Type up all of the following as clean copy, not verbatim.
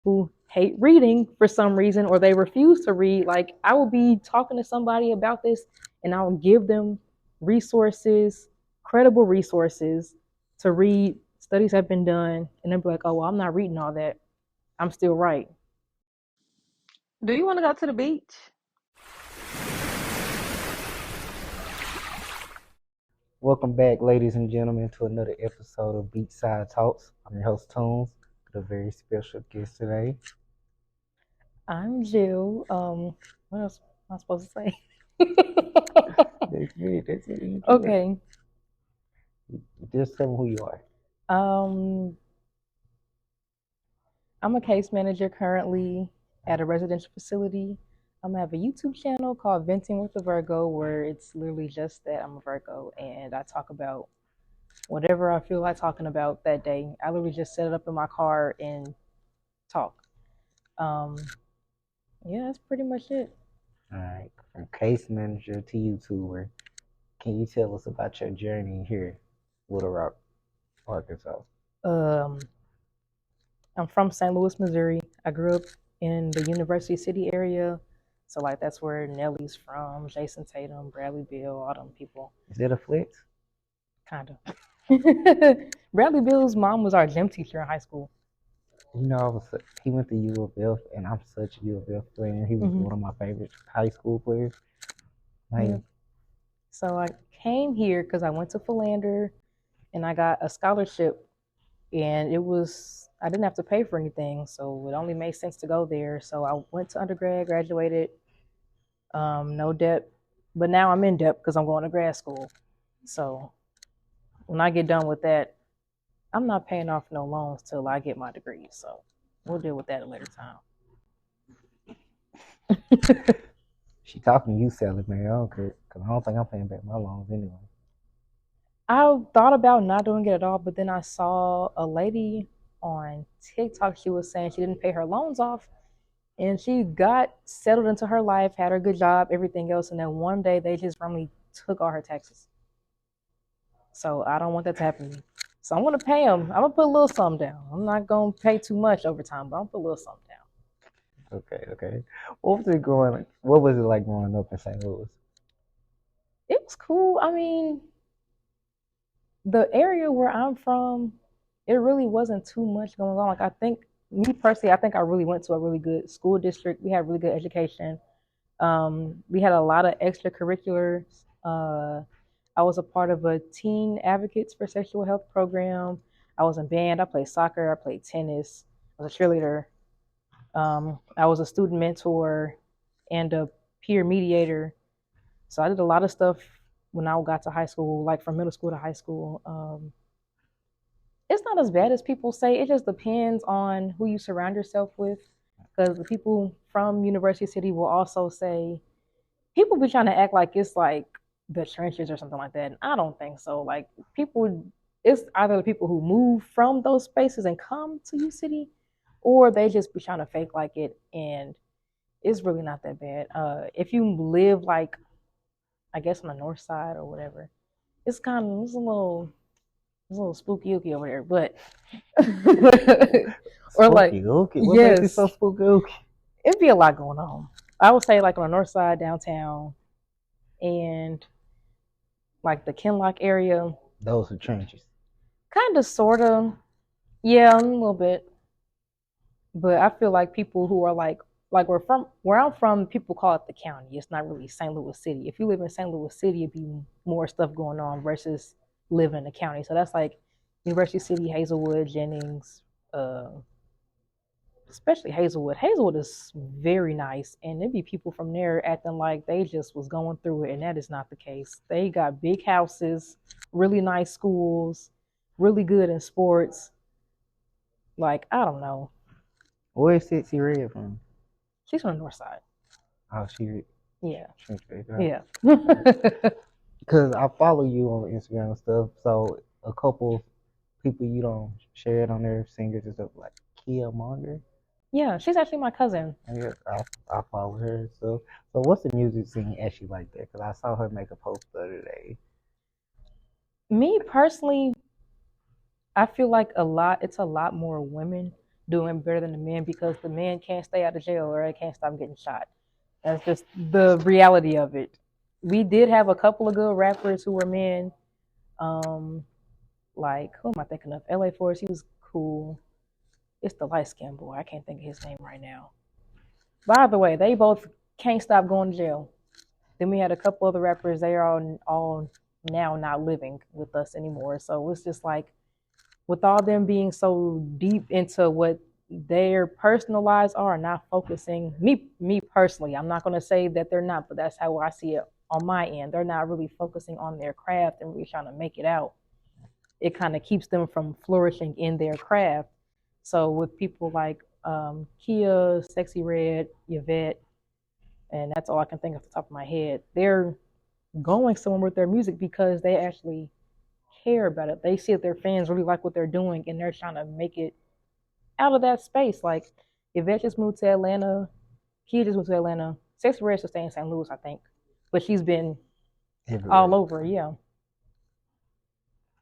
who hate reading for some reason or they refuse to read. Like I will be talking to somebody about this and I will give them resources, credible resources to read. Studies have been done, and they'll be like, "Oh, well, I'm not reading all that. I'm still right." Do you want to go to the beach? Welcome back, ladies and gentlemen, to another episode of Beachside Talks. I'm your host, Toons, with a very special guest today. I'm Jill. What else am I supposed to say? That's it. That's it. You do it. Okay. Just tell them who you are. Um, I'm a case manager currently at a residential facility. I'm gonna have a YouTube channel called Venting with a Virgo, where it's literally just that I'm a Virgo and I talk about whatever I feel like talking about that day. I literally just set it up in my car and talk. Um, yeah, that's pretty much it. All right. From case manager to YouTuber, can you tell us about your journey here, Little Rock, Arkansas? Um, I'm from St. Louis, Missouri. I grew up in the University City area. So like that's where Nelly's from, Jason Tatum, Bradley Beal, all them people. Is that a flex? Kind of. Bradley Bill's mom was our gym teacher in high school. He went to U of F, and I'm such a U of F fan. He was Hmm. one of my favorite high school players. Yeah. Man, So I came here because I went to Philander and I got a scholarship, and I didn't have to pay for anything, so it only made sense to go there. So I went to undergrad, graduated, no debt, but now I'm in debt because I'm going to grad school. So when I get done with that, I'm not paying off no loans till I get my degree. So we'll deal with that at a later time. she talking to you, Sally, man. I don't care, because I don't think I'm paying back my loans anyway. I thought about not doing it at all, but then I saw a lady on TikTok. She was saying she didn't pay her loans off and she got settled into her life, had her good job, everything else. And then one day they just randomly took all her taxes. So I don't want that to happen to me. So I'm going to pay them. I'm going to put a little something down. I'm not going to pay too much over time, but I'm going to put a little something down. Okay, okay. What was it like growing up in St. Louis? It was cool. I mean, the area where I'm from, it really wasn't too much going on. Like I think me personally, I think I really went to a really good school district. We had really good education. We had a lot of extracurriculars. I was a part of a teen advocates for sexual health program. I was in band. I played soccer. I played tennis. I was a cheerleader. I was a student mentor and a peer mediator. So I did a lot of stuff when I got to high school, like from middle school to high school. It's not as bad as people say. It just depends on who you surround yourself with. Because the people from University City will also say, people be trying to act like it's like the trenches or something like that. And I don't think so. Like people, it's either the people who move from those spaces and come to U City, or they just be trying to fake like it. And it's really not that bad. If you live like, I guess on the north side or whatever, it's a little spooky ooky over there, but or like Spooky Ookie. What makes it yes, so spooky Ookie? it'd be a lot going on. I would say like on the north side downtown and like the Kinlock area, Those are trenches. kind of sort of, yeah, a little bit. But I feel like people who are like where I'm from, people call it the county. It's not really St. Louis City. If you live in St. Louis City, it'd be more stuff going on versus living in the county. So that's like University City, Hazelwood, Jennings, uh, especially Hazelwood. Hazelwood is very nice, and there'd be people from there acting like they just was going through it, and that is not the case. They got big houses, really nice schools, really good in sports. Like I don't know, Where's Sexy Red from? she's from the north side. Oh, she Yeah, trench baby. yeah. Because I follow you on Instagram and stuff. So a couple people you don't share it on their singers and stuff like Kia Monger. Yeah, she's actually my cousin. I guess I follow her. So what's the music scene actually like there? Because I saw her make a post the other day. Me personally, I feel like it's a lot more women. doing better than the men because the men can't stay out of jail or they can't stop getting shot. That's just the reality of it. We did have a couple of good rappers who were men. Um, like who am I thinking of? LA Force, he was cool. It's the light skinned boy. I can't think of his name right now. By the way, they both can't stop going to jail. Then we had a couple other rappers. They are all now not living with us anymore. So it's just like with all them being so deep into what their personal lives are, not focusing. Me personally, I'm not going to say that they're not, but that's how I see it on my end. They're not really focusing on their craft and really trying to make it out. It kind of keeps them from flourishing in their craft. So with people like Kia, Sexy Red, Yvette, and that's all I can think of off the top of my head. They're going somewhere with their music because they actually care about it. They see that their fans really like what they're doing and they're trying to make it out of that space. Like Yvette just moved to Atlanta, Kia just moved to Atlanta, Sexy Red should stay in St. Louis, I think. But she's been all everywhere. over, yeah.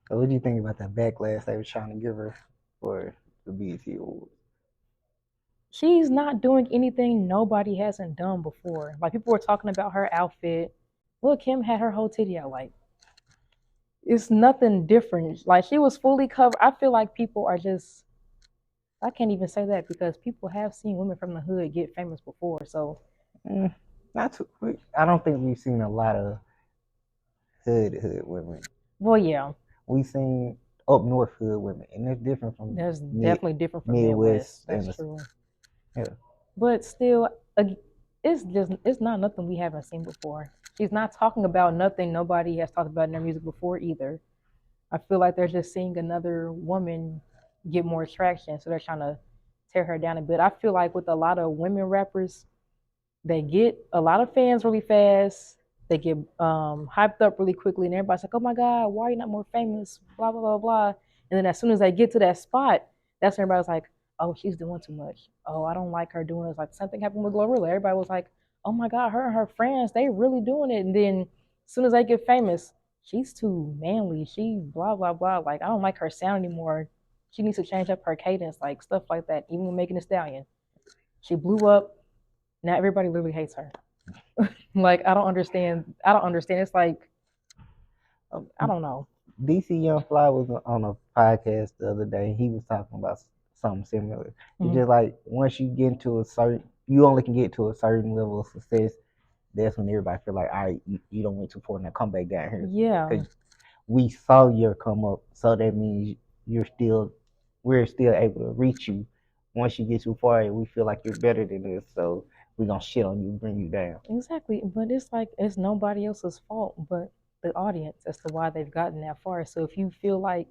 So what do you think about that backlash they were trying to give her for the BET Awards? She's not doing anything nobody hasn't done before. Like people were talking about her outfit. Look, Kim had her whole titty out. Like it's nothing different. Like she was fully covered. I feel like people are just. I can't even say that because people have seen women from the hood get famous before. So Mm, not too. I don't think we've seen a lot of hood women. well, yeah, We've seen up north hood women, and it's different from there's definitely different from Midwest. Midwest That's and true. yeah. But still, it's not nothing we haven't seen before. She's not talking about nothing nobody has talked about in their music before either. I feel like they're just seeing another woman get more traction, so they're trying to tear her down a bit. I feel like with a lot of women rappers, they get a lot of fans really fast. They get hyped up really quickly, and everybody's like, "Oh my God, why are you not more famous?" Blah blah blah blah. And then as soon as they get to that spot, that's when everybody's like, "Oh, she's doing too much. Oh, I don't like her doing this." Like something happened with Glorilla. Everybody was like, "Oh my God, her and her friends, they really doing it." And then as soon as they get famous, she's too manly. She blah blah blah. Like I don't like her sound anymore. She needs to change up her cadence, like stuff like that. Even with Megan Thee Stallion, she blew up. Now everybody literally hates her. Like I don't understand. I don't understand. It's like Um, I don't know. DC Young Fly was on a podcast the other day. He was talking about something similar. It's Mhm. just like once you get into a certain, you only can get to a certain level of success. That's when everybody feel like, all right, you don't went too far, now come back down here Yeah, because we saw your come up. So that means you're still, we're still able to reach you. Once you get too far, we feel like you're better than us. So we're gonna shit on you, bring you down. exactly. But it's like it's nobody else's fault but the audience as to why they've gotten that far. So if you feel like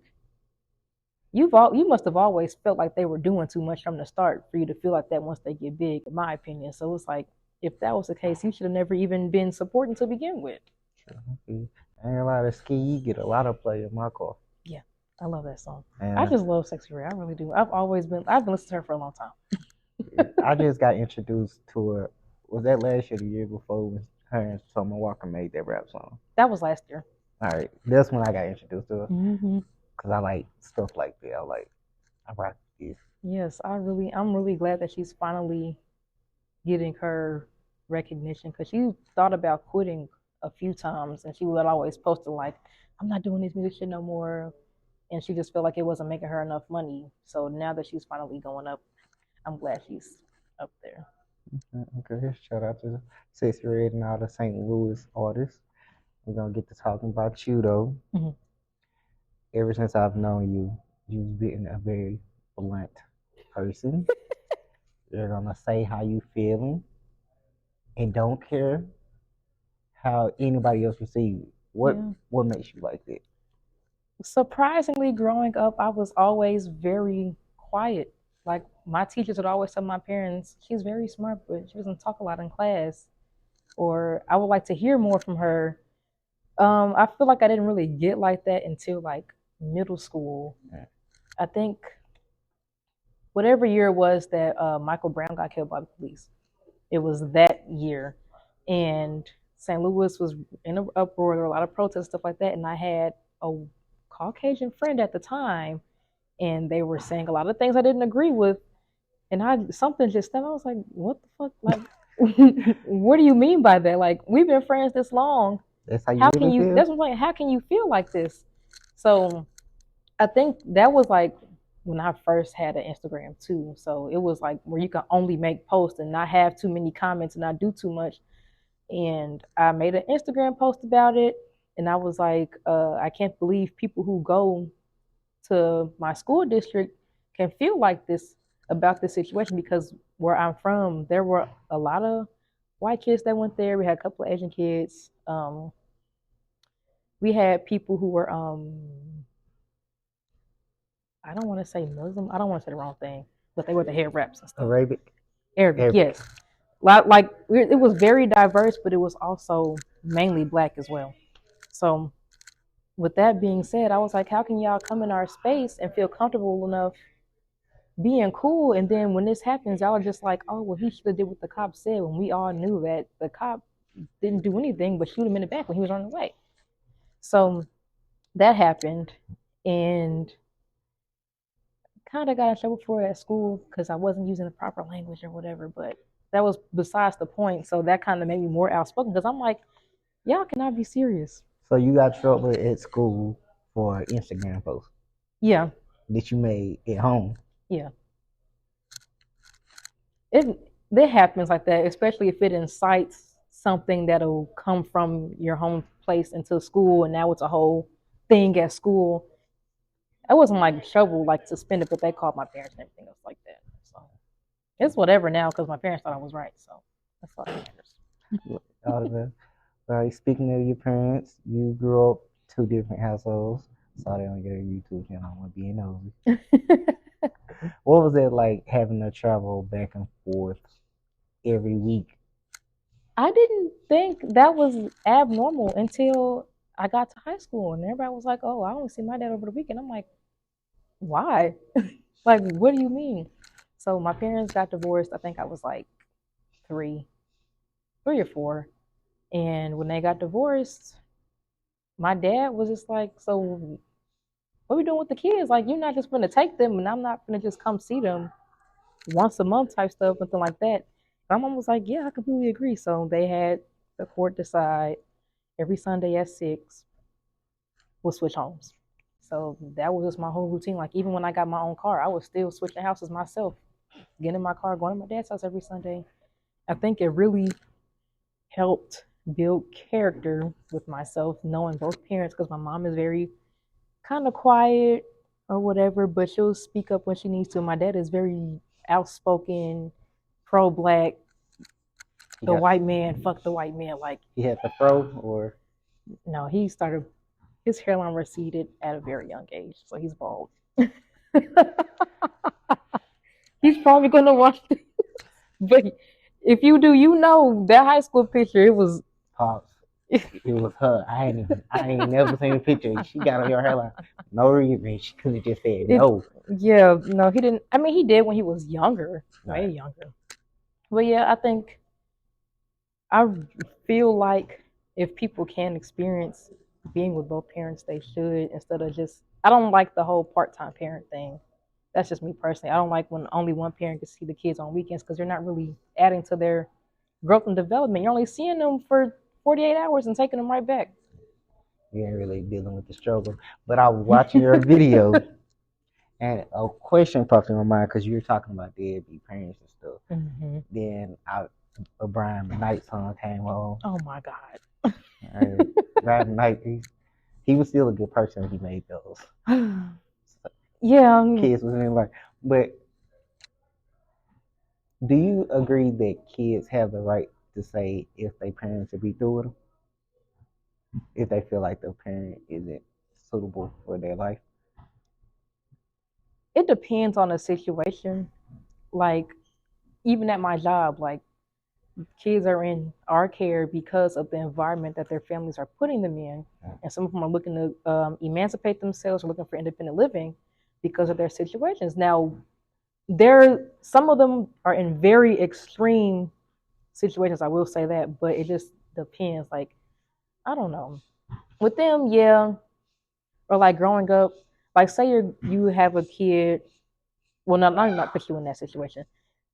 you must have always felt like they were doing too much from the start for you to feel like that once they get big, in my opinion. So it's like if that was the case, you should have never even been supporting to begin with. Ain't a lot of ski. You get a lot of play in my car. Yeah, I love that song. I And just love Sexy Red. I really do. I've been listening to her for a long time. I just got introduced to her. Was that last year, or the year before, when her and Summer Walker made that rap song? That was last year. All right, that's when I got introduced to her Hmm. because I like stuff like that. I rock this. Yes, I'm really glad that she's finally getting her recognition because she thought about quitting a few times and she would always post like, I'm not doing this music shit no more. And she just felt like it wasn't making her enough money. So now that she's finally going up, I'm glad she's up there. Okay, shout out to Sexy Red and all the St. Louis artists. We're gonna get to talking about you though. Hmm. Ever since I've known you, you've been a very blunt person. You're gonna say how you feeling and don't care how anybody else receives it. Yeah. What makes you like that? Surprisingly, growing up, I was always very quiet. Like my teachers would always tell my parents, she's very smart, but she doesn't talk a lot in class. Or I would like to hear more from her. I feel like I didn't really get like that until like middle school. Yeah. I think whatever year it was that Michael Brown got killed by the police, it was that year, and St. Louis was in an uproar. There were a lot of protests, stuff like that, and I had a Caucasian friend at the time, and they were saying a lot of things I didn't agree with. And something just stepped. I was like, what the fuck? Like, what do you mean by that? Like, we've been friends this long. That's how you How can really you? feel? That's what I'm like. How can you feel like this? So I think that was like when I first had an Instagram too. So it was like where you can only make posts and not have too many comments and not do too much. And I made an Instagram post about it, and I was like, I can't believe people who go to my school district can feel like this about this situation because where I'm from, there were a lot of white kids that went there. We had a couple of Asian kids. We had people who were I don't want to say Muslim. I don't want to say the wrong thing, but they were the hair wraps and stuff. Arabic. Arabic, Arabic. yes. Like it was very diverse, but it was also mainly black as well. So with that being said, I was like, how can y'all come in our space and feel comfortable enough being cool, and then when this happens, y'all are just like, oh well, he should have did what the cop said when we all knew that the cop didn't do anything but shoot him in the back when he was running away. So that happened, and kind of got in trouble for it at school because I wasn't using the proper language or whatever. But that was besides the point. So that kind of made me more outspoken because I'm like, y'all cannot be serious. So you got trouble at school for Instagram posts Yeah, that you made at home. yeah. It happens like that, especially if it incites something that'll come from your home place into school, and now it's a whole thing at school. I wasn't like trouble, like suspended, but they called my parents and everything else like that. So it's whatever now because my parents thought I was right. So that's all that matters. All of it. All right, speaking of your parents, you grew up two different households. Saw that on your YouTube channel. I'm being nosy. What was it like having to travel back and forth every week? I didn't think that was abnormal until I got to high school, and everybody was like, "Oh, I only see my dad over the weekend." I'm like, "Why? Like, what do you mean?" So my parents got divorced. I think I was like three, 3 or 4, and when they got divorced, my dad was just like, "So what are we doing with the kids? Like, you're not just gonna take them, and I'm not gonna just come see them once a month type stuff, nothing like that." My mom was like, "Yeah, I completely agree." So they had the court decide every Sunday at 6 we'll switch homes. So that was just my whole routine. Like even when I got my own car, I was still switching houses myself, getting in my car, going to my dad's house every Sunday. I think it really helped build character with myself, knowing both parents, because my mom is very kind of quiet or whatever, but she'll speak up when she needs to. My dad is very outspoken, pro-black, He the got white man, fuck the white man. Like, he had the fro or no, his hairline receded at a very young age, so he's bald. He's probably gonna watch this. But if you do, you know that high school picture, it was pops. It was her. I ain't never seen a picture. She got on your hairline. No reason. She could have just said no. Yeah, no, he didn't. I mean, he did when he was younger, way Right. younger. But yeah, I think I feel like if people can experience being with both parents, they should instead of just. I don't like the whole part-time parent thing. That's just me personally. I don't like when only one parent can see the kids on weekends because you're not really adding to their growth and development. You're only seeing them for 48 hours and taking them right back. You ain't really dealing with the struggle. But I was watching your video and a question popped in my mind because you were talking about deadbeat parents and stuff. Mm-hmm. Then Brian McKnight's son came on. Oh my God. Brian McKnight, he was still a good person when he made those. Yeah. Kids was in like, but do you agree that kids have the right to say if their parents should be through with them? If they feel like the parent isn't suitable for their life? It depends on the situation. Like, even at my job, like, kids are in our care because of the environment that their families are putting them in. And some of them are looking to emancipate themselves or looking for independent living because of their situations. Now, some of them are in very extreme situations, I will say that, but it just depends. Like, I don't know. With them, yeah. Or like growing up, like say you have a kid. Well, not put you in that situation.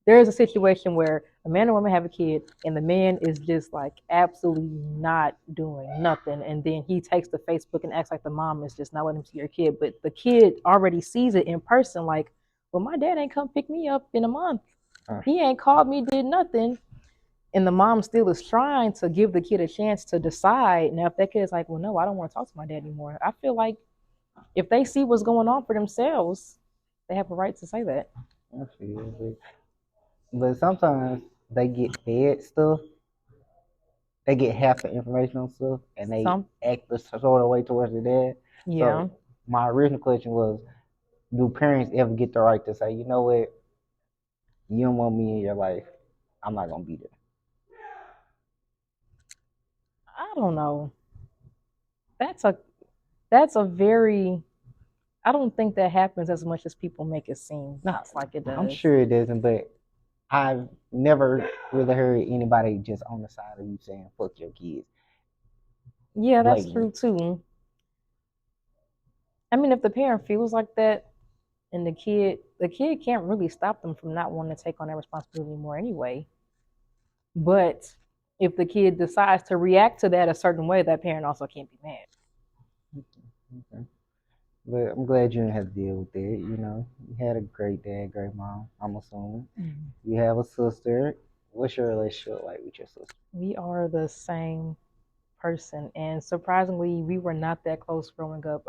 there is a situation where a man and woman have a kid, and the man is just like absolutely not doing nothing, and then he takes to Facebook and acts like the mom is just not letting him see your kid, but the kid already sees it in person, like, well, my dad ain't come pick me up in a month. Uh, He ain't called me, did nothing. And the mom still is trying to give the kid a chance to decide. Now, if that kid is like, well, no, I don't want to talk to my dad anymore, I feel like if they see what's going on for themselves, they have a right to say that. I feel but sometimes they get fed stuff. They get half the information on stuff, and they Some, act the sort of way towards their dad. yeah, So my original question was, do parents ever get the right to say, you know what, you don't want me in your life, I'm not gonna be there. I don't know. That's a that's a very. I don't think that happens as much as people make it seem No, like it I'm does. sure it doesn't, but I've never really heard anybody just on the side of you saying fuck your kids Yeah, that's blatantly. true too. I mean, if the parent feels like that, and the kid can't really stop them from not wanting to take on that responsibility anymore anyway. But if the kid decides to react to that a certain way, that parent also can't be mad. Okay. But I'm glad you didn't have to deal with it. You know, you had a great dad, great mom, I'm assuming. You have a sister. What's your relationship like with your sister? We are the same person, and surprisingly, we were not that close growing up.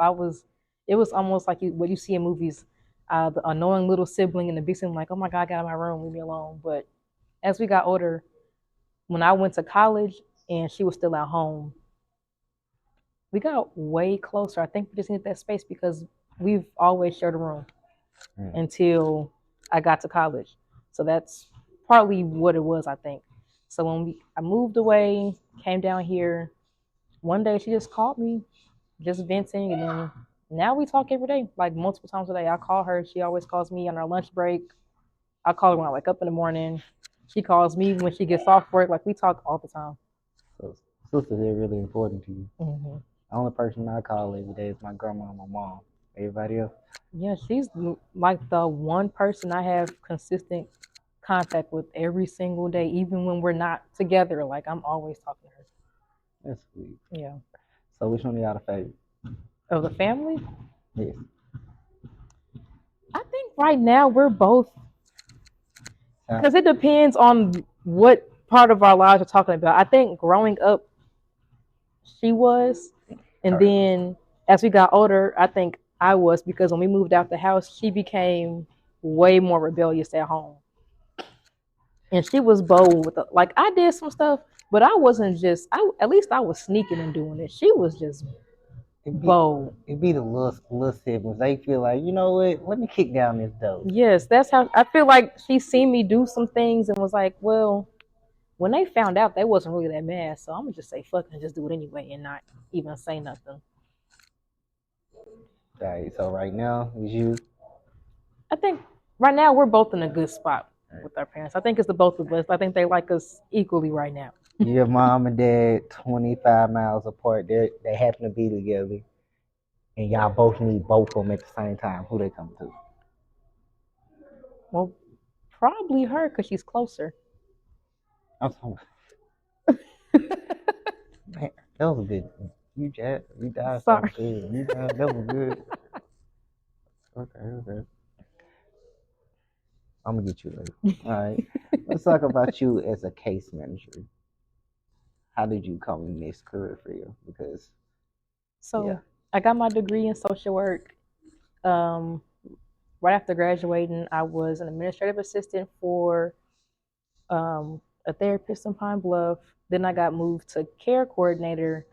It was almost like what you see in movies, the annoying little sibling and the big sibling, like, oh my god, get out of my room, leave me alone. But as we got older, when I went to college and she was still at home, we got way closer. I think we just needed that space because we've always shared a room Mm. until I got to college. So that's partly what it was, I think. So I moved away, came down here, one day she just called me, just venting, and then now we talk every day, like multiple times a day. I call her, she always calls me on our lunch break. I call her when I wake up in the morning. She calls me when she gets off work. Like we talk all the time. So sisters are really important to you. Hmm. The only person I call every day is my grandma and my mom. Everybody else, Yeah, she's like the one person I have consistent contact with every single day, even when we're not together. Like I'm always talking to her. that's sweet. Yeah. So which one of y'all the favorite? Of the family, Yes. I think right now we're both, Sound, because it depends on what part of our lives we're talking about. I think growing up, she was, and sorry. then as we got older, I think I was, because when we moved out the house, she became way more rebellious at home, and she was bold with like I did some stuff, but I wasn't just. I at least I was sneaking and doing it. She was just It be bold. it be the little siblings. They feel like, you know what? Let me kick down this door. Yes, that's how I feel like she seen me do some things and was like, well, when they found out, they wasn't really that mad, so I'm gonna just say fuck it and just do it anyway and not even say nothing. Right. So right now is you. I think right now we're both in a good spot with our parents. I think it's the both of us. I think they like us equally right now. Your mom and dad 25 miles apart. They happen to be together, and y'all both need both of them at the same time. Who they come to? Well, probably her because she's closer. I'm talking. Man, that was a good. You died so Sorry. good. You died. That was good. Okay. Okay. I'm gonna get you later. All right. Let's talk about you as a case manager. How did you come in this career for you? Because yeah. So I got my degree in social work. Um, right after graduating, I was an administrative assistant for a therapist in Pine Bluff. Then I got moved to care coordinator.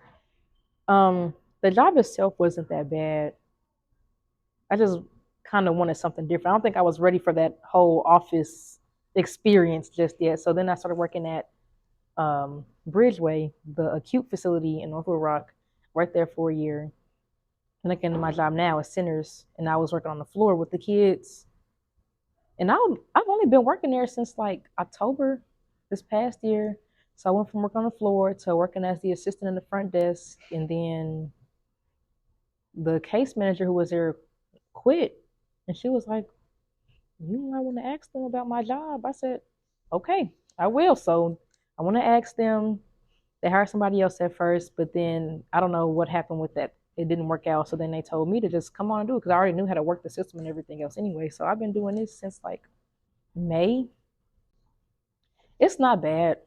The job itself wasn't that bad. I just kind of wanted something different. I don't think I was ready for that whole office experience just yet. So then I started working at Bridgeway, the acute facility in North Little Rock, right there for a year. And I came to my job now as Centers, and I was working on the floor with the kids. And I've only been working there since like October this past year. So I went from working on the floor to working as the assistant in the front desk, and then the case manager who was there quit, and she was like, you might want to ask them about my job. I said, okay, I will. So I want to ask them. They hired somebody else at first, but then I don't know what happened with that. It didn't work out. So then they told me to just come on and do it because I already knew how to work the system and everything else anyway. So I've been doing this since like May. It's not bad.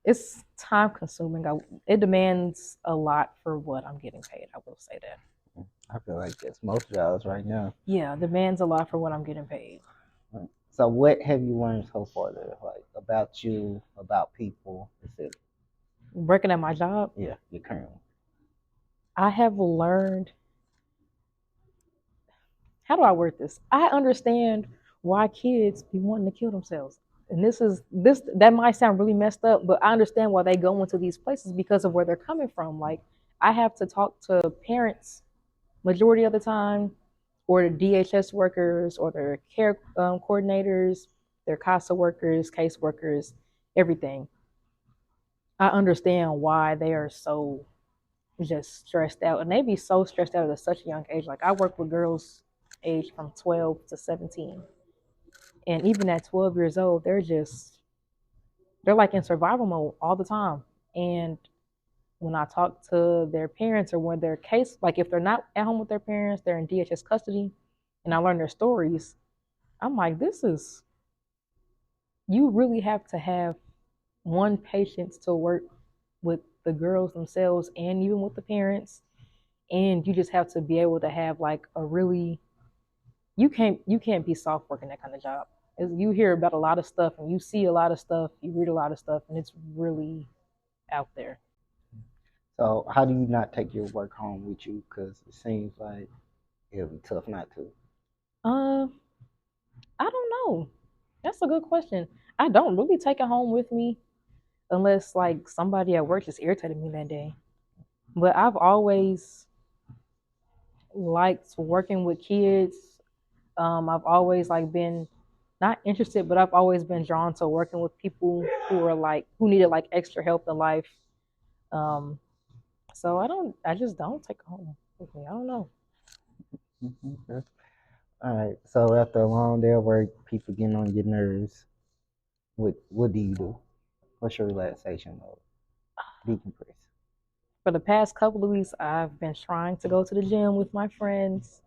It's time consuming. It demands a lot for what I'm getting paid. I will say that. I feel like that's most jobs right now. Yeah, demands a lot for what I'm getting paid. Right. So what have you learned so far there, like about you, about people, etc.? Working at my job, Yeah, your current one. I have learned, how do I word this? I understand why kids be wanting to kill themselves. And this that might sound really messed up, but I understand why they go into these places because of where they're coming from. Like I have to talk to parents majority of the time, or the DHS workers, or their care coordinators, their CASA workers, case workers, everything. I understand why they are so just stressed out, and they be so stressed out at such a young age. Like I work with girls aged from 12 to 17, and even at 12 years old, they're like in survival mode all the time. And when I talk to their parents or when their case, like if they're not at home with their parents, they're in DHS custody, and I learn their stories, I'm like, this is, you really have to have one patience to work with the girls themselves and even with the parents. And you just have to be able to have like a really, you can't be soft working that kind of job. You hear about a lot of stuff and you see a lot of stuff, you read a lot of stuff, and it's really out there. So how do you not take your work home with you? Because it seems like it'll be tough not to. Uh, I don't know. That's a good question. I don't really take it home with me unless like somebody at work just irritated me that day. But I've always liked working with kids. I've always like been not interested, but I've always been drawn to working with people who are like who needed like extra help in life. Um, so I just don't take it home with me. I don't know. Okay. All right. So after a long day of work, people getting on your nerves. What do you do? What's your relaxation mode? Decompress. For the past couple of weeks, I've been trying to go to the gym with my friends.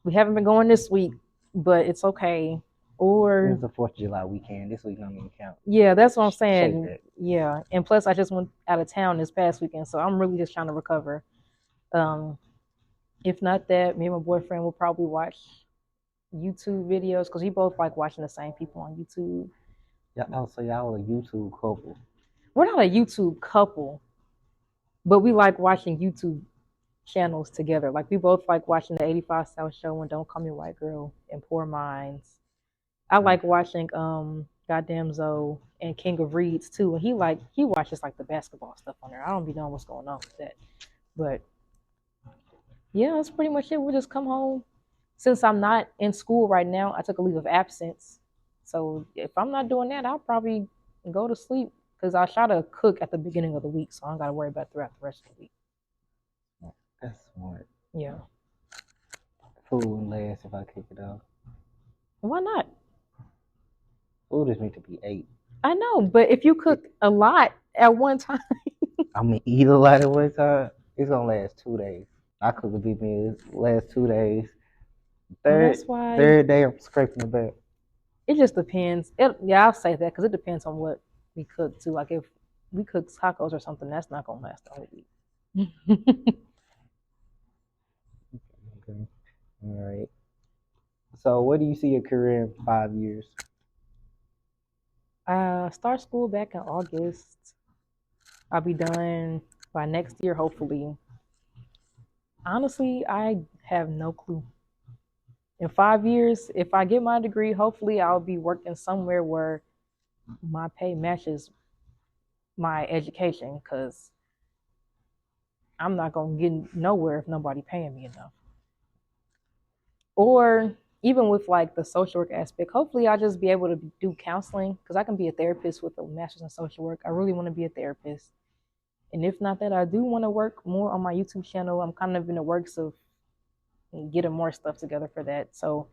We haven't been going this week, but it's okay. It's Or the 4th of July weekend. This week don't even count. yeah, that's what I'm Shake saying. that. Yeah, and plus I just went out of town this past weekend, so I'm really just trying to recover. Um, if not that, me and my boyfriend will probably watch YouTube videos because we both like watching the same people on YouTube. Yeah. Oh, so y'all a YouTube couple. We're not a YouTube couple, but we like watching YouTube channels together. Like we both like watching the 85 South Show and Don't Call Me White Girl and Poor Minds. I like watching Goddamn Zoe and King of Reeds too. And he watches like the basketball stuff on there. I don't be knowing what's going on with that. But yeah, that's pretty much it. We'll just come home. Since I'm not in school right now, I took a leave of absence. So if I'm not doing that, I'll probably go to sleep because I try to cook at the beginning of the week, so I don't got to worry about it throughout the rest of the week. That's smart. Yeah, Food and last if I kick it off. why not? Food is meant to be ate. I know, but if you cook a lot at one time, I'm gonna eat a lot at one time. It's gonna last 2 days. I cook a big meal. Last 2 days. well, Third that's why third day I'm scraping the back. it just depends. Yeah, I'll say that because it depends on what we cook too. Like if we cook tacos or something, that's not gonna last the whole week. Okay. All right. So where do you see your career in 5 years? Start school back in August. I'll be done by next year, hopefully. Honestly, I have no clue. In 5 years, if I get my degree, hopefully I'll be working somewhere where my pay matches my education because I'm not gonna get nowhere if nobody paying me enough. Or even with like the social work aspect, hopefully I'll just be able to do counseling because I can be a therapist with a master's in social work. I really want to be a therapist. And if not that, I do want to work more on my YouTube channel. I'm kind of in the works of getting more stuff together for that. So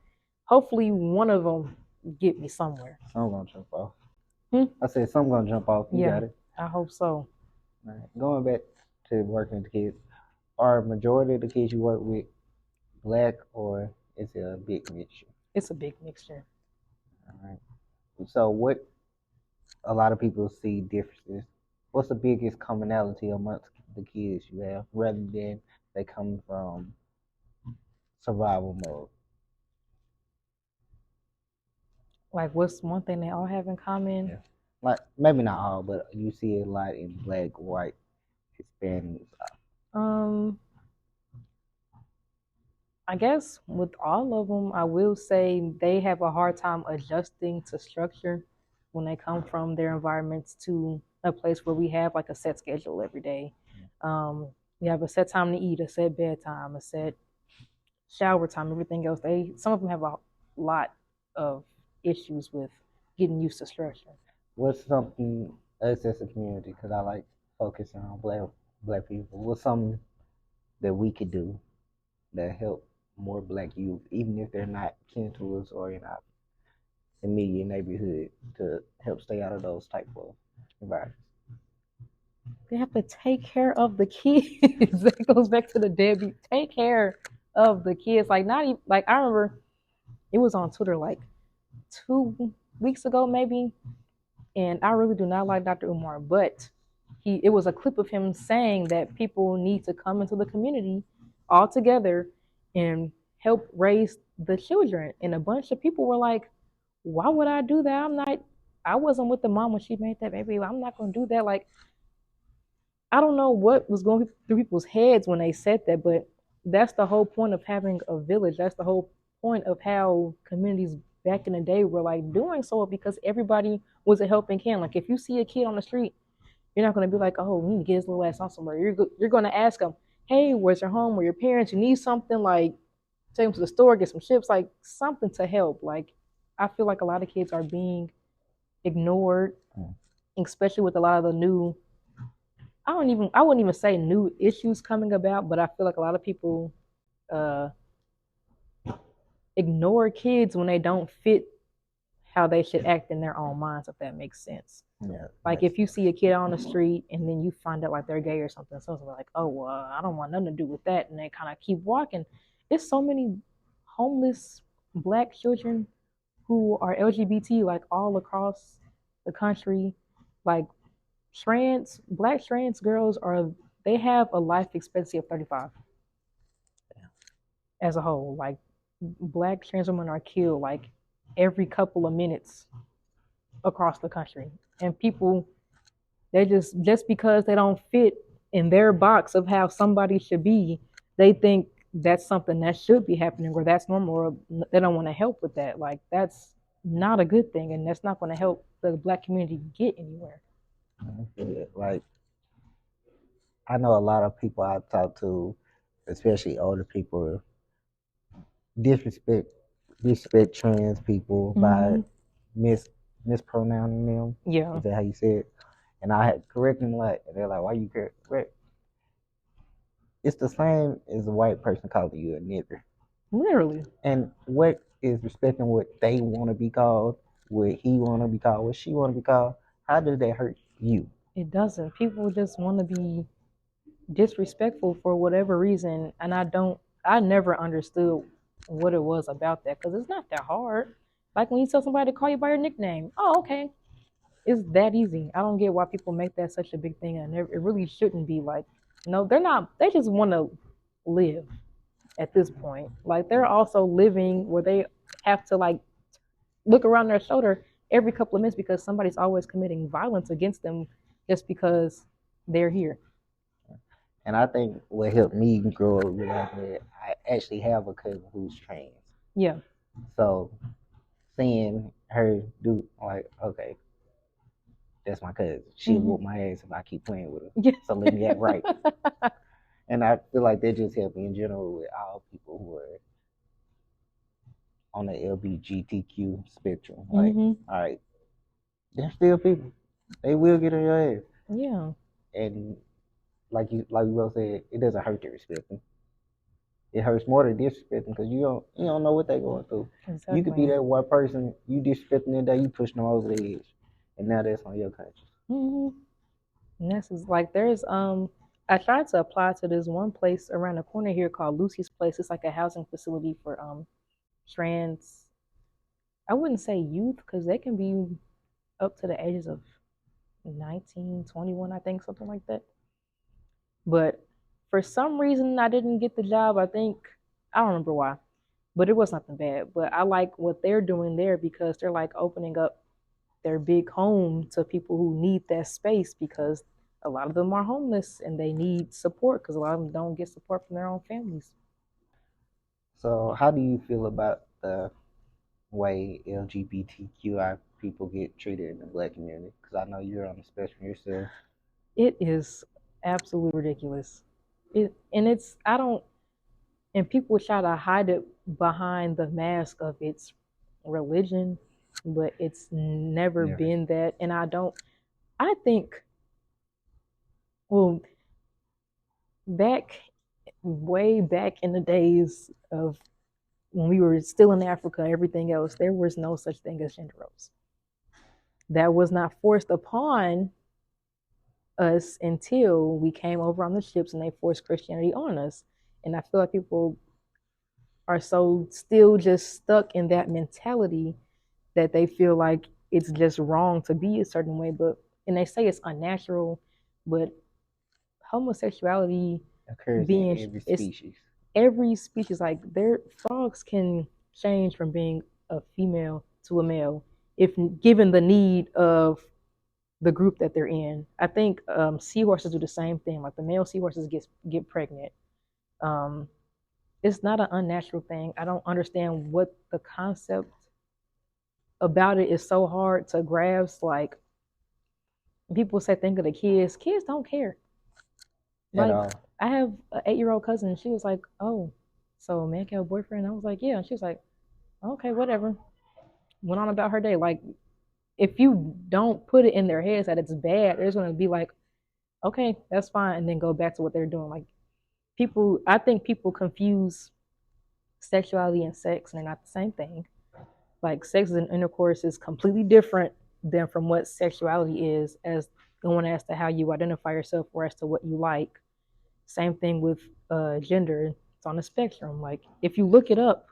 hopefully one of them get me somewhere. Some gonna jump off. Hmm? I said some gonna jump off. You Yeah, got it. I hope so. All right. Going back to working with kids, are majority of the kids you work with black or is it a big mixture? It's a big mixture. All right. So what a lot of people see differences. What's the biggest commonality amongst the kids you have, rather than they come from survival mode? Like, what's one thing they all have in common? Yeah. Like maybe not all, but you see it a lot in black, white, Hispanics. Um, I guess with all of them, I will say they have a hard time adjusting to structure when they come from their environments to a place where we have like a set schedule every day. Um, we have a set time to eat, a set bedtime, a set shower time, everything else. Some of them have a lot of issues with getting used to structure. What's something us as a community? Because I like focusing on black people. What's something that we could do that help more black youth, even if they're not kin to us or in our immediate neighborhood, to help stay out of those type of environments? They have to take care of the kids. That goes back to the deadbeat. Take care of the kids. Like not even like I remember it was on Twitter like 2 weeks ago maybe, and I really do not like Dr. Umar, but it was a clip of him saying that people need to come into the community all together and help raise the children. And a bunch of people were like, "Why would I do that? I wasn't with the mom when she made that baby. I'm not gonna do that." Like I don't know what was going through people's heads when they said that, but that's the whole point of having a village. That's the whole point of how communities back in the day were like doing so because everybody was a helping hand. Like if you see a kid on the street, you're not going to be like, oh, we need to get his little ass on somewhere. You're going to ask them, hey, where's your home? Where your parents? You need something like take them to the store, get some chips, like something to help. Like I feel like a lot of kids are being ignored, especially with a lot of the new I wouldn't even say new issues coming about, but I feel like a lot of people uh, ignore kids when they don't fit how they should act in their own minds, if that makes sense. Yeah. Like if you see a kid on the street and then you find out like they're gay or something, so it's like, oh, well, I don't want nothing to do with that, and they kind of keep walking. There's so many homeless black children who are LGBT like all across the country, like black trans girls they have a life expectancy of 35 as a whole. Like black trans women are killed like every couple of minutes across the country. And people they just because they don't fit in their box of how somebody should be, they think that's something that should be happening or that's normal or they don't want to help with that. Like that's not a good thing and that's not going to help the black community get anywhere. Like I know a lot of people I talk to, especially older people, disrespect disrespect trans people by mis mispronouncing them. Yeah. Is that how you say it? And I had to correct them like, and they're like, "Why you correct?" It's the same as a white person calling you a nigger. Literally. And what is respecting what they want to be called, what he want to be called, what she want to be called? How does that hurt you? It doesn't. People just want to be disrespectful for whatever reason, and I never understood what it was about that because it's not that hard. Like when you tell somebody to call you by your nickname, oh, okay, it's that easy. I don't get why people make that such a big thing, and it really shouldn't be. Like, no, they're not. They just want to live at this point. Like they're also living where they have to like look around their shoulder every couple of minutes because somebody's always committing violence against them just because they're here. And I think what helped me grow up realizing that I actually have a cousin who's trans. Yeah. So seeing her do like, okay, that's my cousin. She'll whoop my ass if I keep playing with her. Yeah. So let me act right. And I feel like that just helped me in general with all people who are on the LGBTQ spectrum. Like, all right, they're still people. They will get on your ass. Yeah. And like we both said, it doesn't hurt to respect them. it hurts more to disrespect them because you don't know what they're going through. You could be Exactly. that one person you disrespecting that day, you pushing them over the edge, and now that's on your conscience. hmm And this is like I tried to apply to this one place around the corner here called Lucy's Place. It's like a housing facility for trans. I wouldn't say youth because they can be up to the ages of 19, 21, I think, something like that. But for some reason, I didn't get the job. I don't remember why, but it was nothing bad. But I like what they're doing there because they're like opening up their big home to people who need that space because a lot of them are homeless and they need support because a lot of them don't get support from their own families. So, how do you feel about the way LGBTQI people get treated in the black community? Because I know you're on the spectrum yourself. It is absolutely ridiculous. It's I don't and people try to hide it behind the mask of its religion, but it's never Never. been that. And I think, well, back, way back in the days of when we were still in Africa, everything else, there was no such thing as gender roles. That was not forced upon us until we came over on the ships and they forced Christianity on us. And I feel like people are so still just stuck in that mentality that they feel like it's just wrong to be a certain way. But and they say it's unnatural, but homosexuality Occurs in being every it's species. every species, like their frogs can change from being a female to a male if given the need of the group that they're in. I think seahorses do the same thing. Like the male seahorses get pregnant. Um, it's not an unnatural thing. I don't understand what the concept about it is so hard to grasp. Like people say, think of the kids. Kids don't care. At Like all. I have an 8-year-old cousin. And she was like, "Oh, so a man can have a boyfriend?" I was like, "Yeah." And she was like, "Okay, whatever." Went on about her day. Like if you don't put it in their heads that it's bad, they're just gonna be like, "Okay, that's fine," and then go back to what they're doing. Like I think people confuse sexuality and sex, and they're not the same thing. Like sex and intercourse is completely different than from what sexuality is, as going as to how you identify yourself or as to what you like. Same thing with gender. It's on a spectrum. Like if you look it up,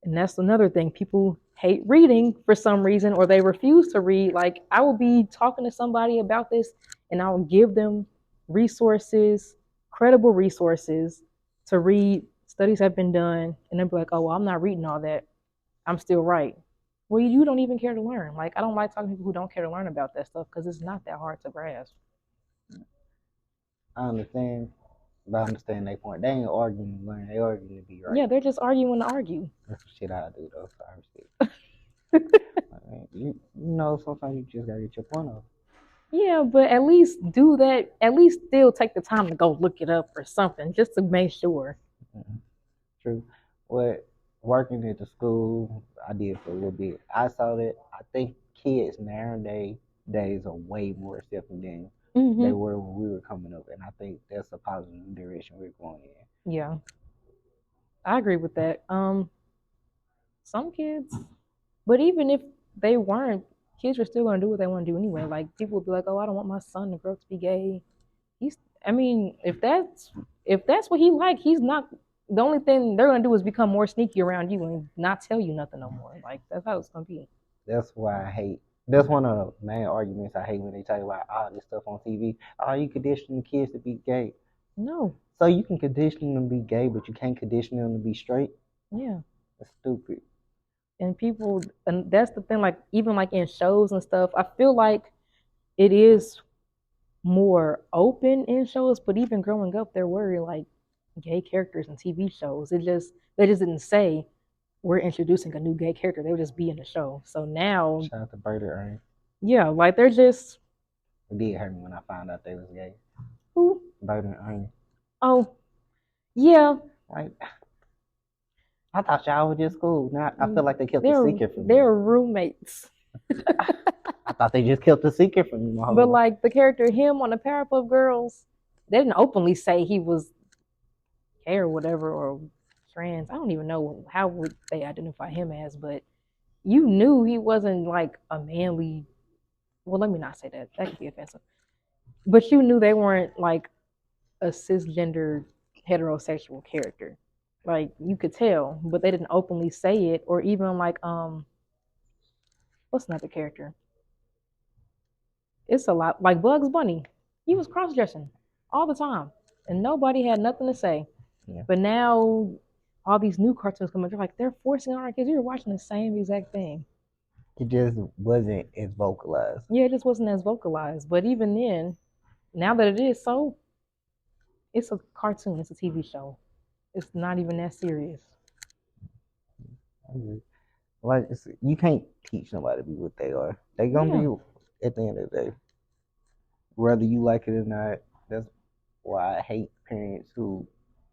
and that's another thing. People hate reading for some reason, or they refuse to read. Like I will be talking to somebody about this, and I will give them resources, credible resources to read. Studies have been done, and they'll be like, "Oh, well, I'm not reading all that. I'm still right." Well, you don't even care to learn. Like I don't like talking to people who don't care to learn about that stuff because it's not that hard to grasp. I understand, but I understand their point. They ain't arguing to learn, they arguing to be right. Yeah, they're just arguing to argue. That's the shit I do though, so I respect. You know, sometimes you just gotta get your point off. Yeah, but at least do that. At least still take the time to go look it up or something just to make sure. Mhm. True. What working at the school I did for a little bit. I saw that I think kids nowadays are way more accepting than they hmm were when we were coming up, and I think that's a positive direction we're going in. Yeah, I agree with that. Some kids, but even if they weren't, kids are still gonna do what they want to do anyway. Like people will be like, "Oh, I don't want my son to grow up to be gay." He's, I mean, if that's what he like, he's not. The only thing they're gonna do is become more sneaky around you and not tell you nothing no more. Like that's how it's gonna be. That's why I hate. That's one of the main arguments I hate when they talk about all this stuff on TV. Oh, you conditioning kids to be gay. No, So you can condition them to be gay, but you can't condition them to be straight. yeah. That's stupid. And people, and that's the thing. Like even like in shows and stuff, I feel like it is more open in shows. But even growing up, there were like gay characters in TV shows. They just didn't say we're introducing a new gay character. They would just be in the show. So now, Shout out to Bird Earn. yeah, like they're just It did hurt me when I found out they was gay. who? Bird Earn. Oh, yeah, Like I thought y'all was just cool. Now I feel like they kept a they're secret from me. they're roommates. I thought they just kept a secret from me. My whole But life. like the character him on the Powerpuff Girls, they didn't openly say he was gay or whatever or trans. I don't even know how would they identify him as, but you knew he wasn't like a manly. Well, let me not say that. That could be offensive. But you knew they weren't like a cisgender heterosexual character. Like you could tell, but they didn't openly say it, or even like what's another character? It's a lot like Bugs Bunny. He was cross dressing all the time, and nobody had nothing to say. Yeah. But now all these new cartoons come up, they're like they're forcing on our kids. You're watching the same exact thing. It just wasn't as vocalized. Yeah, it just wasn't as vocalized. But even then, now that it is so, it's a cartoon. It's a TV show. It's not even that serious. Like you can't teach nobody to be what they are. They gonna Yeah. be at the end of the day, whether you like it or not. That's why I hate parents who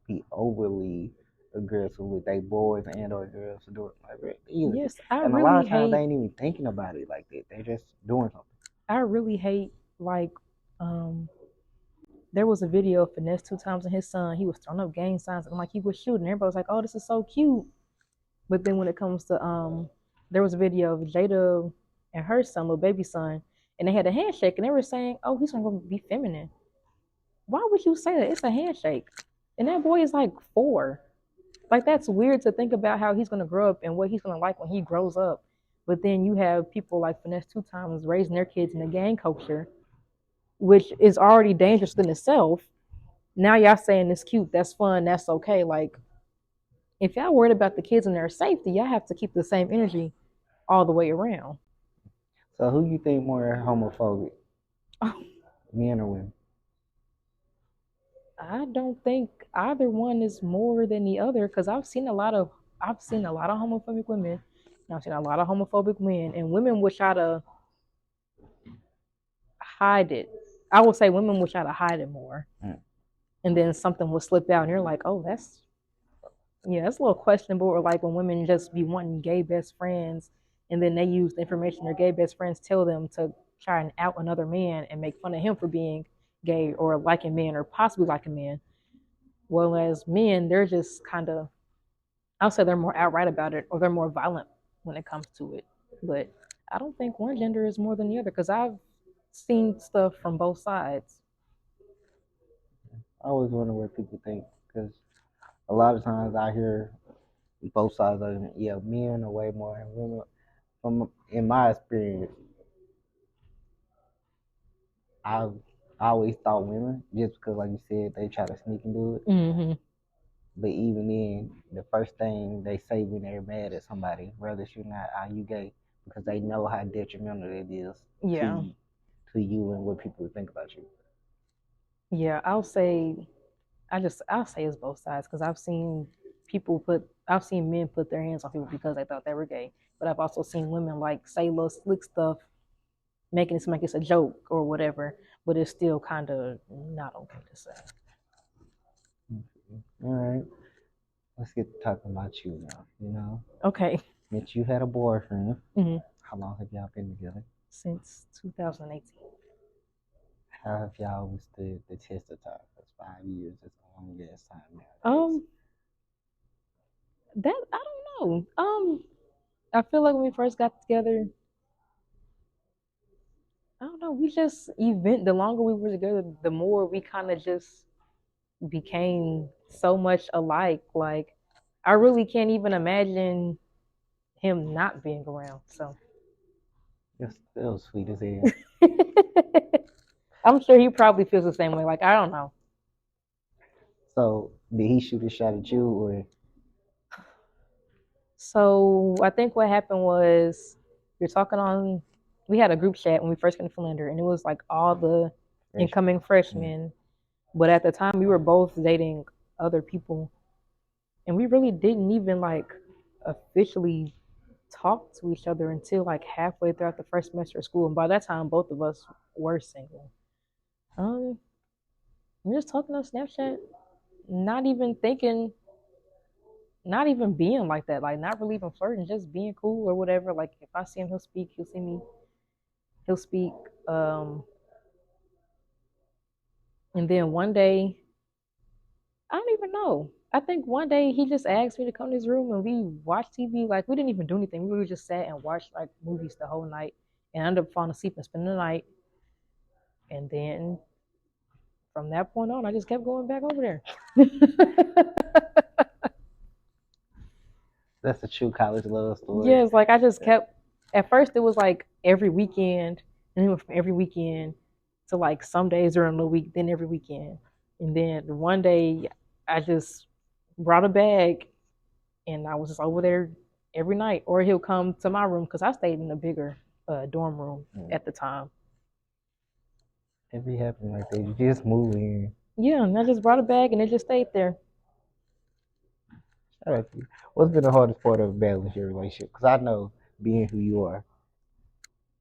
be overly aggressive with their boys and or girls to do it. Like, Yes, I and a lot really of times they hate. ain't even thinking about it like that. They just doing something. I really hate like um there was a video of Finesse 2 times and his son. He was throwing up gang signs and like he was shooting. Everybody was like, "Oh, this is so cute." But then when it comes to there was a video of Jada and her son, little baby son, and they had a handshake, and they were saying, "Oh, he's gonna be feminine." Why would you say that? It's a handshake, and that boy is like 4. Like that's weird to think about how he's gonna grow up and what he's gonna like when he grows up. But then you have people like Finesse 2 times raising their kids in a gang culture, which is already dangerous in itself. Now y'all saying it's cute, that's fun, that's okay. Like if y'all worried about the kids and their safety, y'all have to keep the same energy all the way around. So who you think more homophobic, men or women? I don't think either one is more than the other because I've seen a lot of homophobic women. And I've seen a lot of homophobic men, and women would try to hide it. I would say women would try to hide it more, Mm. and then something will slip out, and you're like, "Oh, that's yeah, that's a little questionable." Or like when women just be wanting gay best friends, and then they use the information their gay best friends tell them to try and out another man and make fun of him for being gay or liking men or possibly liking men. Well, as men, they're just kind of, I'll say they're more outright about it or they're more violent when it comes to it. But I don't think one gender is more than the other because I've seen stuff from both sides. I always wonder what people think because a lot of times I hear both sides of it. Yeah, men are way more than women. From in my experience, I've always thought women just because, like you said, they try to sneak and do it. Mm-hmm. But even then, the first thing they say when they're mad at somebody, whether you're not, are you gay? Because they know how detrimental it is Yeah. to to you and what people think about you. Yeah. I'll say it's both sides because I've seen men put their hands on people because they thought they were gay. But I've also seen women like say little slick stuff, making it seem like it's a joke or whatever, but it's still kind of not okay to say. All right, let's get to talking about you now. Okay. That you had a boyfriend. Hmm. How long have y'all been together? Since 2018. How have y'all withstood the test of time? That's 5 years. That's a long ass time nowadays. That I don't know. I feel like when we first got together, I don't know. We just event. The longer we were together, the more we kind of just became so much alike. Like I really can't even imagine him not being around. So Yes, that was sweet as hell. I'm sure he probably feels the same way. Like I don't know. So did he shoot a shot at you or So I think what happened was you're talking on. We had a group chat when we first came to Philander, and it was like all the fresh? incoming freshmen. But at the time, we were both dating other people, and we really didn't even like officially talk to each other until like halfway throughout the first semester of school. And by that time, both of us were single. Um, we were just talking on Snapchat, not even thinking, not even being like that, like not really even flirting, just being cool or whatever. Like if I see him, he'll speak. He'll see me, he'll speak. Um, and then one day, I don't even know. I think one day he just asked me to come to his room and we watched TV. Like we didn't even do anything. We really just sat and watched like movies the whole night and I ended up falling asleep and spending the night. And then from that point on, I just kept going back over there. That's a true college love story. Yeah, it's like I just kept. At first, it was like every weekend, and then went from every weekend to like some days during the week, then every weekend, and then one day I just brought a bag and I was just over there every night, or he'll come to my room because I stayed in a bigger dorm room at the time. It be happening like that. You just move in. Yeah, and I just brought a bag and it just stayed there. Shout out to you. What's been the hardest part of balancing your relationship? Because I know being who you are,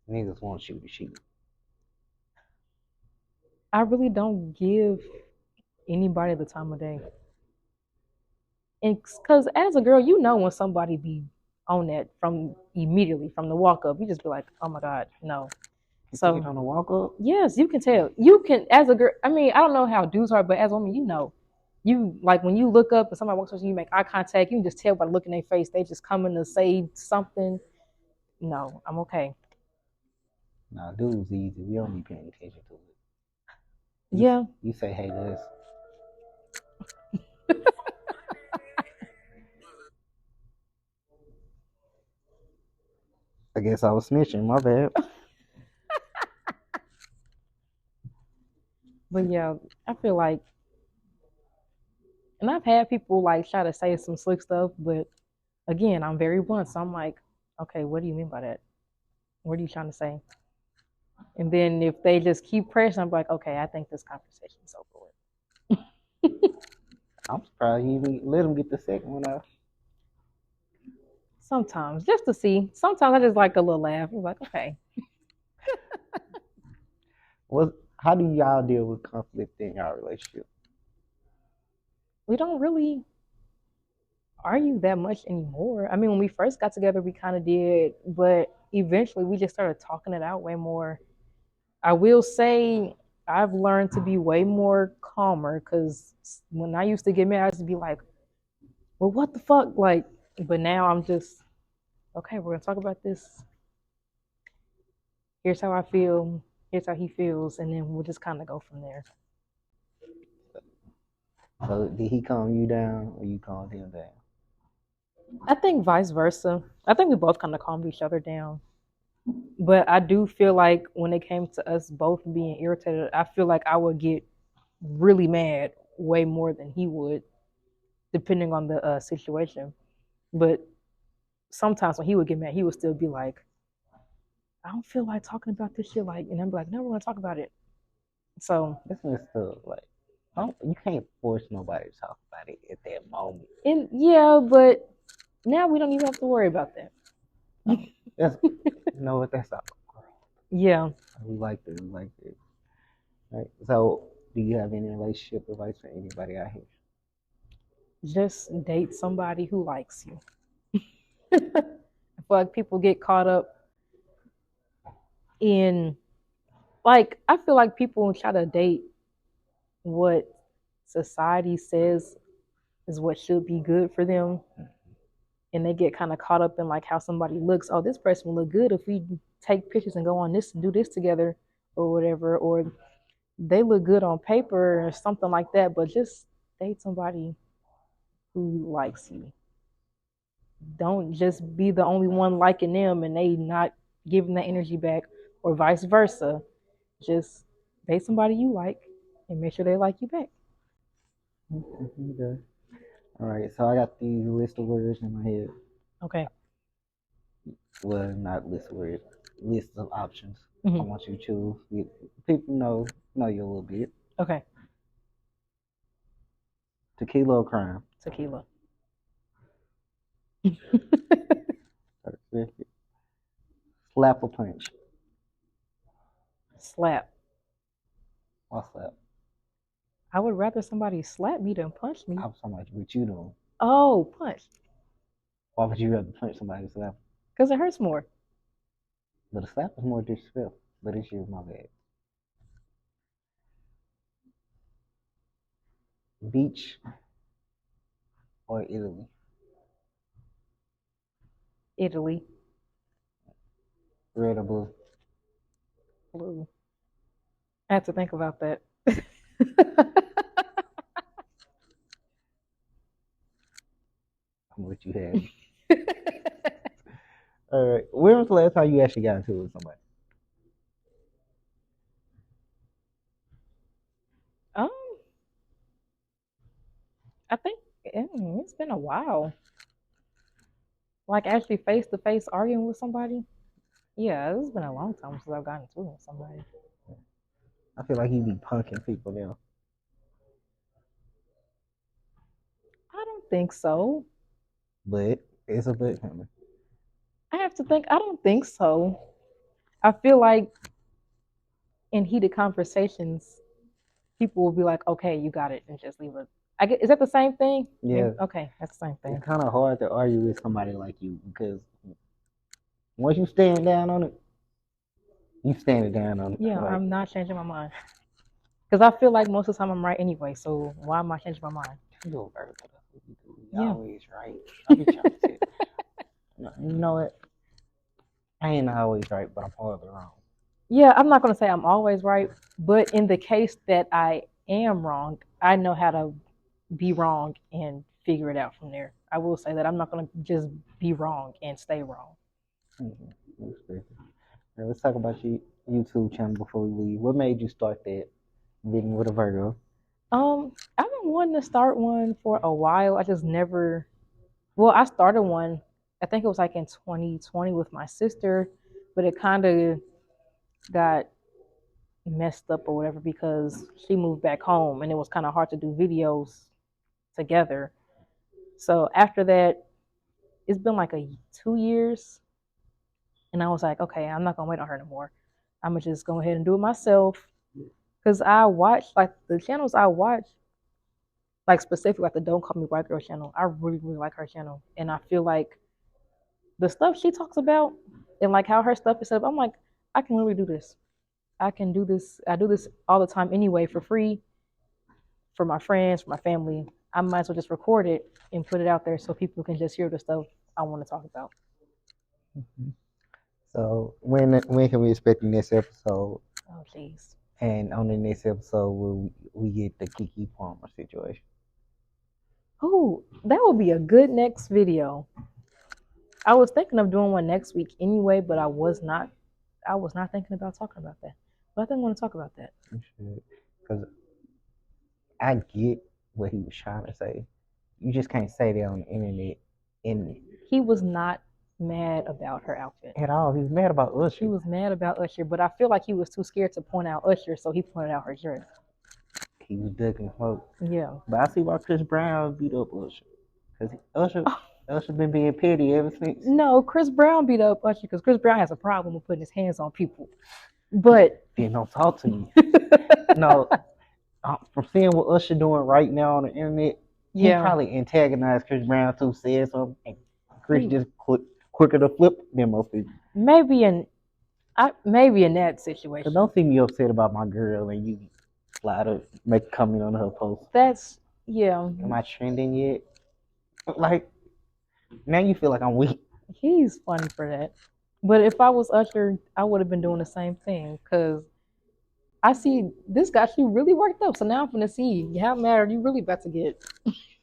niggas want you to shoot. I really don't give anybody the time of day. And because as a girl, you know when somebody be on that from immediately from the walk up, you just be like, oh my god, no. You So think it on the walk up? yes, you can tell. You can as a girl. I mean, I don't know how dudes are, but as a woman, you know, you like when you look up and somebody walks up to you, you make eye contact. You can just tell by the look in their face. They just coming to say something. No, I'm okay. Nah, dude's easy. We don't be paying attention to it. Yeah, You say, hey, let's. I guess I was snitching. My bad. but yeah, I feel like, and I've had people like try to say some slick stuff, but again, I'm very blunt, so I'm like, okay, what do you mean by that? What are you trying to say? And then if they just keep pressing, I'm like, okay, I think this conversation is over with. I'm surprised you even let him get the second one out. Sometimes, just to see. Sometimes I just like a little laugh. I'm like, okay, How do y'all deal with conflict in your relationship? we don't really argue that much anymore. I mean, when we first got together, we kind of did, but eventually we just started talking it out way more. I will say I've learned to be way more calmer because when I used to get mad, I used to be like, well, what the fuck? Like, but now I'm just, okay, we're going to talk about this. Here's how I feel. Here's how he feels. And then we'll just kind of go from there. So did he calm you down or you calmed him down? I think vice versa. I think we both kind of calmed each other down. But I do feel like when it came to us both being irritated, I feel like I would get really mad way more than he would, depending on the situation. But sometimes when he would get mad, he would still be like, I don't feel like talking about this shit. Like, and I'm like, no, we're gonna talk about it. So, That's messed up. Like, you can't force nobody to talk about it at that moment. and yeah, but now we don't even have to worry about that. That's, you know what? That's all. Yeah. We like this. We like this. Right. So, do you have any relationship advice for anybody out here? Just date somebody who likes you. I feel like people get caught up in like I feel like people try to date what society says is what should be good for them and they get kind of caught up in like how somebody looks. Oh, this person will look good if we take pictures and go on this and do this together or whatever, or they look good on paper or something like that, but just date somebody who likes you. Don't just be the only one liking them and they not giving that energy back or vice versa. Just date somebody you like and make sure they like you back. Okay. All right. So I got these list of words in my head. Okay. Well, not list of words. List of options. I Hmm. want you to choose. People know you a little bit. Okay. Tequila or crime? Tequila. Perfect. Slap or punch? Slap. Why slap? I would rather somebody slap me than punch me. I'm talking about what you doing. Oh, punch. Why would you rather punch somebody than slap? Because it hurts more. But a slap is more disrespectful. But it's you, my bad. Beach or Italy? Italy. Red or blue? Blue. I have to think about that. I'm what you had. All right. When was the last time you actually got into it with somebody? um, I think it's been a while. Like actually face to face arguing with somebody. Yeah, it's been a long time since I've gotten into it with somebody. I feel like you be punking people now. I don't think so. But it's a bit coming. I have to think. I don't think so. I feel like in heated conversations, people will be like, "Okay, you got it," and just leave it. I get. Is that the same thing? Yeah, Maybe. Okay, that's the same it's thing. kind of hard to argue with somebody like you because once you stand down on it, you stand it down on it. Yeah, Like, I'm not changing my mind because I feel like most of the time I'm right anyway. So why am I changing my mind? you a Virgo, that's what you do. You Yeah. always right. I be trying to say, you know what? I ain't always right, but I'm hardly wrong. Yeah, I'm not gonna say I'm always right, but in the case that I am wrong, I know how to be wrong and figure it out from there. I will say that I'm not gonna just be wrong and stay wrong. Mm-hmm. Now, let's talk about your YouTube channel before we leave. What made you start that? Living with a Virgo. I've been wanting to start one for a while. I just never. Well, I started one. I think it was like in 2020 with my sister, but it kind of got messed up or whatever because she moved back home and it was kind of hard to do videos together. So after that, it's been like 2 years, and I was like, okay, I'm not gonna wait on her no more. I'm gonna just go ahead and do it myself. Cause I watch like the channels I watch, like specifically like the Don't Call Me White Girl channel. I really really like her channel, and I feel like the stuff she talks about and like how her stuff is set up. I'm like, I can literally do this. I can do this. I do this all the time anyway for free for my friends, for my family. I might as well just record it and put it out there so people can just hear the stuff I want to talk about. Mm-hmm. So when can we expect the next episode? Oh, jeez. And on the next episode, will we get the Kiki Palmer situation? Oh, that would be a good next video. I was thinking of doing one next week anyway, but I was not. I was not thinking about talking about that. But I think I want to talk about that. You should, because I get what he was trying to say. You just can't say that on the internet in He was not mad about her outfit. at all. He was mad about Usher. He was mad about Usher, but I feel like he was too scared to point out Usher, so he pointed out her dress. He was ducking smoke. Yeah. But I see why Chris Brown beat up Usher. Because Usher been being petty ever since. No, Chris Brown beat up Usher because Chris Brown has a problem with putting his hands on people. But then don't talk to me. No, from seeing what Usher doing right now on the internet, he probably antagonized Chris Brown too, said something, and Chris just quicker to flip than most people. Maybe in that situation. Don't see me upset about my girl and you fly to make a comment on her post. That's yeah. Am I trending yet? Like now you feel like I'm weak. He's funny for that. But if I was Usher, I would have been doing the same thing because I see this got you really worked up. So now I'm gonna see how mad are you really about to get.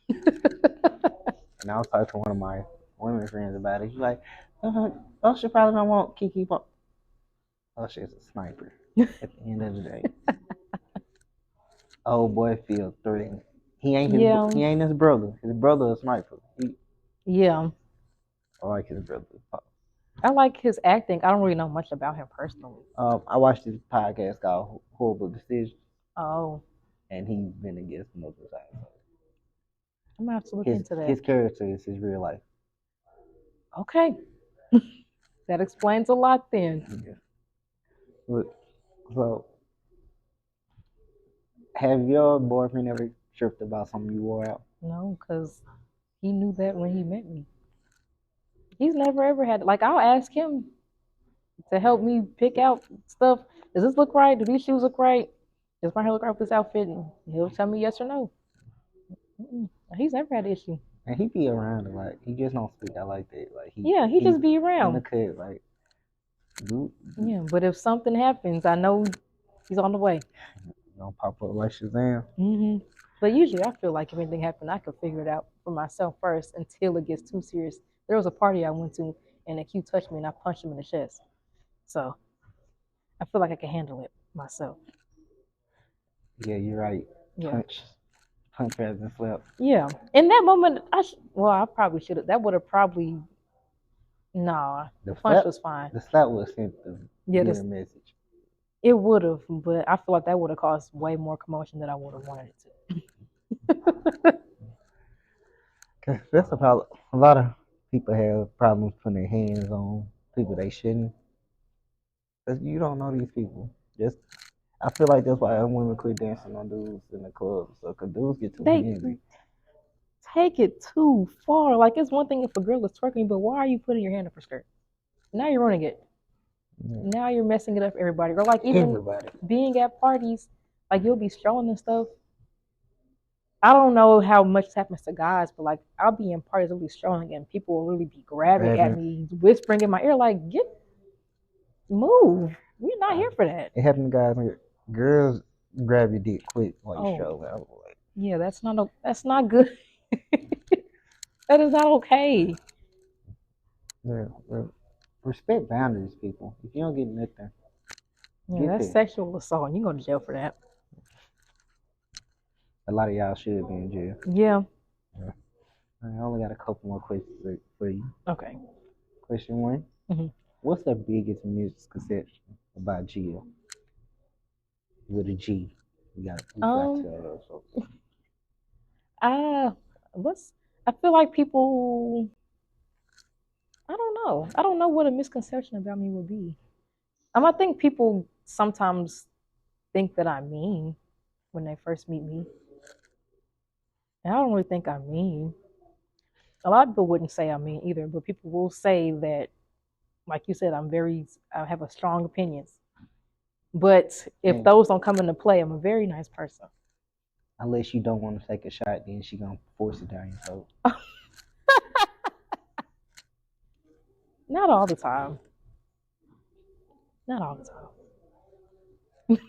And I was talking to one of my women friends about it. She's like, Usher probably don't want Kiki Pop. Usher is a sniper at the end of the day. Old boy feels threatened. He ain't his brother. His brother is a sniper. Yeah. I like his brother. I like his acting. I don't really know much about him personally. I watched this podcast called Horrible Decisions. Oh. And he's been a guest multiple times. I'm gonna have to look into that. His character is his real life. Okay. That explains a lot then. Yeah. So, have your boyfriend ever tripped about something you wore out? No, because he knew that when he met me. He's never ever had, like, I'll ask him to help me pick out stuff. Does this look right? Do these shoes look right? Does my hair look right with this outfit? And he'll tell me yes or no. He's never had an issue. And he be around a lot. He just don't speak out like that. Like Yeah, he just be in the around. cut, like dude, Yeah, but if something happens, I know he's on the way. gonna pop up like Shazam. But usually, I feel like if anything happened, I could figure it out for myself first until it gets too serious. There was a party I went to, and a Q touched me, and I punched him in the chest. So I feel like I can handle it myself. Yeah, you're right. Yeah. Punch rather than slap. Yeah. In that moment, I probably should have. That would have probably. Nah, the punch was fine. The slap was sent the Yeah, get a message. it would have, but I feel like that would have caused way more commotion than I would have wanted it to. Cause that's a problem. A lot of people have problems putting their hands on people they shouldn't. Cause you don't know these people. Just I feel like that's why women quit dancing on dudes in the club. So, cause dudes get too They handsy. take it too far. Like it's one thing if a girl is twerking, but why are you putting your hand up her skirt? Now you're ruining it. Yeah. Now you're messing it up for everybody. Or like even Everybody. being at parties, like you'll be strolling and stuff. I don't know how much happens to guys, but like I'll be in parties, I'll be strolling, and people will really be grabbing at me, whispering in my ear, like move. We're not here for that. It happened to guys. Girls grab your dick quick while you strolling. I was like, yeah, that's not good. That is not okay. yeah, respect boundaries, people. If you don't get nothing, yeah, that's sexual assault. You go to jail for that. A lot of y'all should be in jail. Yeah. I only got a couple more questions for you. Okay. Question one. What's the biggest misconception about Gill? With a G. You got to tell those folks. I feel like people. I don't know. I don't know what a misconception about me would be. I think people sometimes think that I'm mean when they first meet me. And I don't really think I'm mean. A lot of people wouldn't say I'm mean either, but people will say that, like you said, I have a strong opinions. But if those don't come into play, I'm a very nice person. Unless you don't want to take a shot, then she gonna force it down your throat. Not all the time. Not all the time.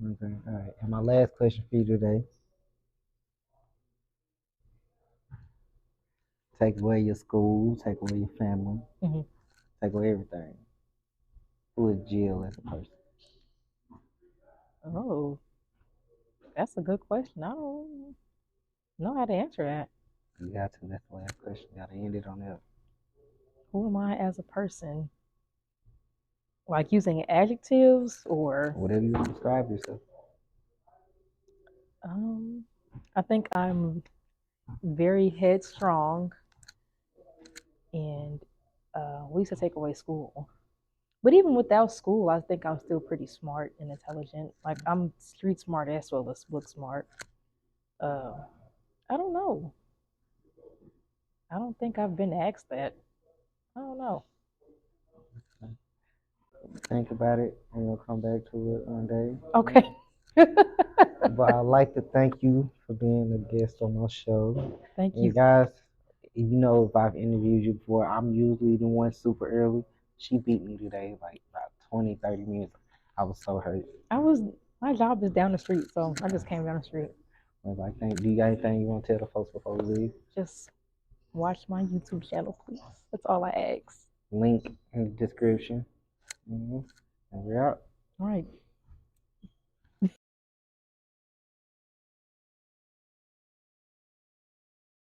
Okay, all right. And my last question for you today. Take away your school, take away your family, take away everything. Who is Gill as a person? Oh, that's a good question. I don't know how to answer that. You got to. That's the last question. You got to end it on that. Who am I as a person? Like using adjectives or whatever you describe yourself. I think I'm very headstrong, and we used to take away school. But even without school, I think I'm still pretty smart and intelligent. Like I'm street smart as well as book smart. I don't know. I don't think I've been asked that. I don't know. Think about it, and we'll come back to it one day. Okay. But I'd like to thank you for being a guest on my show. Thank you. Guys, you know, if I've interviewed you before, I'm usually the one super early. She beat me today, like about 20, 30 minutes. I was so hurt. My job is down the street, so I just came down the street. I was like, do you got anything you want to tell the folks before we leave? Just watch my YouTube channel, please. That's all I ask. Link in the description. And we're out. All right.